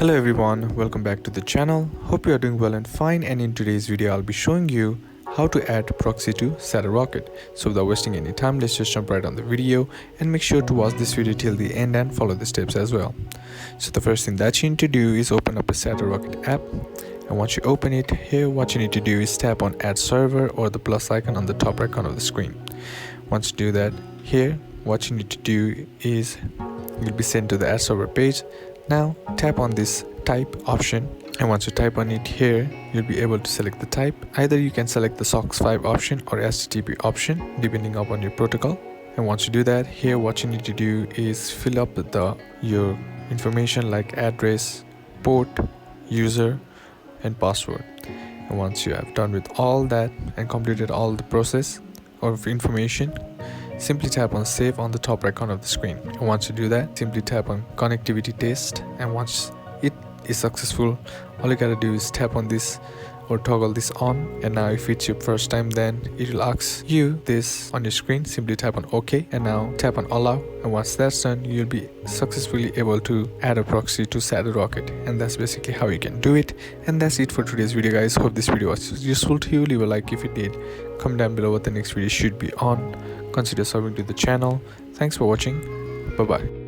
Hello everyone, welcome back to the channel. Hope you are doing well and fine, and in today's video I'll be showing you how to add proxy to Shadowrocket. So without wasting any time, let's just jump right on the video and make sure to watch this video till the end and follow the steps as well. So the first thing that you need to do is open up a Shadowrocket app, and once you open it, here what you need to do is tap on add server or the plus icon on the top right corner of the screen. Once you do that, here what you need to do is you'll be sent to the add server page. Now tap on this type option, and once you type on it, here you'll be able to select the type. Either you can select the SOCKS 5 option or HTTP option depending upon your protocol. And once you do that, here what you need to do is fill up your information like address, port, user and password. And once you have done with all that and completed all the process of information, simply tap on save on the top right corner of the screen. And once you do that, simply tap on connectivity test, and once it is successful, all you gotta do is tap on this or toggle this on. And now if it's your first time, then it will ask you this on your screen. Simply tap on OK, and now tap on allow, and once that's done, you'll be successfully able to add a proxy to Shadowrocket. And that's basically how you can do it. And that's it for today's video, guys. Hope this video was useful to you. Leave a like if it did, comment down below what the next video should be on, consider subbing to the channel. Thanks for watching. Bye bye.